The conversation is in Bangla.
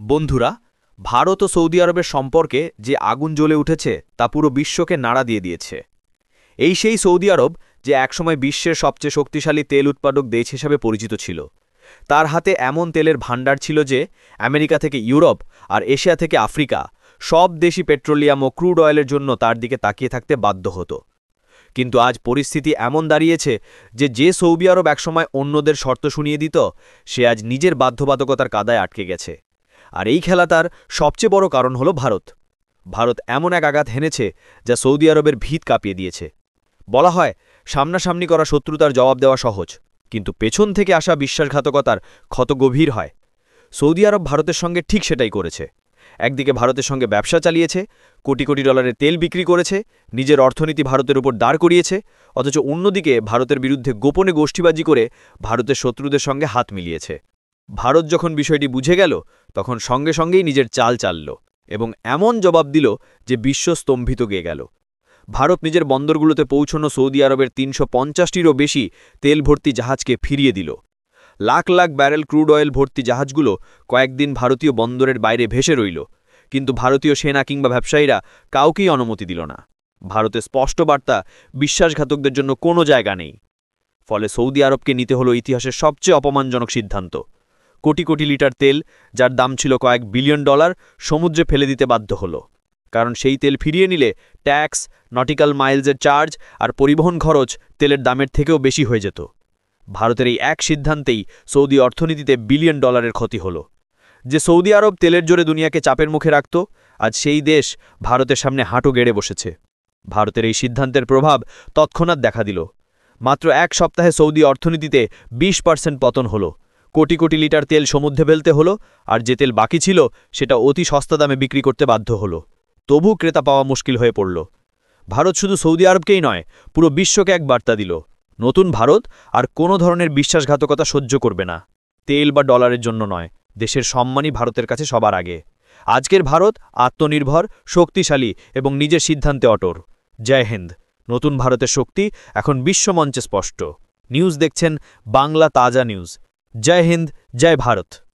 বন্ধুরা, ভারত ও সৌদি আরবের সম্পর্কে যে আগুন জ্বলে উঠেছে তা পুরো বিশ্বকে নাড়া দিয়ে দিয়েছে। এই সেই সৌদি আরব যে একসময় বিশ্বের সবচেয়ে শক্তিশালী তেল উৎপাদক দেশ হিসাবে পরিচিত ছিল। তার হাতে এমন তেলের ভাণ্ডার ছিল যে আমেরিকা থেকে ইউরোপ আর এশিয়া থেকে আফ্রিকা সব দেশই পেট্রোলিয়াম ও ক্রুড অয়েলের জন্য তার দিকে তাকিয়ে থাকতে বাধ্য হতো। কিন্তু আজ পরিস্থিতি এমন দাঁড়িয়েছে যে সৌদি আরব একসময় অন্যদের শর্ত শুনিয়ে দিত, সে আজ নিজের বাধ্যবাধকতার কাদায় আটকে গেছে। আর এই খেলাটার সবচেয়ে বড় কারণ হল ভারত। ভারত এমন এক আঘাত হেনেছে যা সৌদি আরবের ভিত কাঁপিয়ে দিয়েছে। বলা হয়, সামনাসামনি করা শত্রুতার জবাব দেওয়া সহজ, কিন্তু পেছন থেকে আসা বিশ্বাসঘাতকতার ক্ষত গভীর হয়। সৌদি আরব ভারতের সঙ্গে ঠিক সেটাই করেছে। একদিকে ভারতের সঙ্গে ব্যবসা চালিয়েছে, কোটি কোটি ডলারের তেল বিক্রি করেছে, নিজের অর্থনীতি ভারতের উপর দাঁড় করিয়েছে, অথচ অন্যদিকে ভারতের বিরুদ্ধে গোপনে গোষ্ঠীবাজি করে ভারতের শত্রুদের সঙ্গে হাত মিলিয়েছে। ভারত যখন বিষয়টি বুঝে গেল, তখন সঙ্গে সঙ্গেই নিজের চাল চালল এবং এমন জবাব দিল যে বিশ্ব স্তম্ভিত গিয়ে গেল। ভারত নিজের বন্দরগুলোতে পৌঁছানো সৌদি আরবের ৩৫০টিরও বেশি তেল ভর্তি জাহাজকে ফিরিয়ে দিল। Lakh lakh barrel crude oil ভর্তি জাহাজগুলো কয়েকদিন ভারতীয় বন্দরের বাইরে ভেসে রইল, কিন্তু ভারতীয় সেনা কিংবা ব্যবসায়ীরা কাউকেই অনুমতি দিল না। ভারতের স্পষ্ট বার্তা, বিশ্বাসঘাতকদের জন্য কোনো জায়গা নেই। ফলে সৌদি আরবকে নিতে হলো ইতিহাসের সবচেয়ে অপমানজনক সিদ্ধান্ত। কোটি কোটি লিটার তেল, যার দাম ছিল কয়েক বিলিয়ন ডলার, সমুদ্রে ফেলে দিতে বাধ্য হলো। কারণ সেই তেল ফিরিয়ে নিলে ট্যাক্স, নটিক্যাল মাইলসের চার্জ আর পরিবহন খরচ তেলের দামের থেকেও বেশি হয়ে যেত। ভারতের এই এক সিদ্ধান্তেই সৌদি অর্থনীতিতে বিলিয়ন ডলারের ক্ষতি হলো। যে সৌদি আরব তেলের জোরে দুনিয়াকে চাপের মুখে রাখত, আজ সেই দেশ ভারতের সামনে হাঁটু গেড়ে বসেছে। ভারতের এই সিদ্ধান্তের প্রভাব তৎক্ষণাৎ দেখা দিল। মাত্র এক সপ্তাহে সৌদি অর্থনীতিতে ২০% পতন হলো। কোটি কোটি লিটার তেল সমুদ্রে ফেলতে হলো, আর যে তেল বাকি ছিল সেটা অতি সস্তা দামে বিক্রি করতে বাধ্য হলো। তবু ক্রেতা পাওয়া মুশকিল হয়ে পড়ল। ভারত শুধু সৌদি আরবকেই নয়, পুরো বিশ্বকে এক বার্তা দিল, নতুন ভারত আর কোনো ধরনের বিশ্বাসঘাতকতা সহ্য করবে না। তেল বা ডলারের জন্য নয়, দেশের সম্মানই ভারতের কাছে সবার আগে। আজকের ভারত আত্মনির্ভর, শক্তিশালী এবং নিজের সিদ্ধান্তে অটল। জয় হিন্দ। নতুন ভারতের শক্তি এখন বিশ্বমঞ্চে স্পষ্ট। নিউজ দেখছেন বাংলা তাজা নিউজ। জয় হিন্দ, জয় ভারত।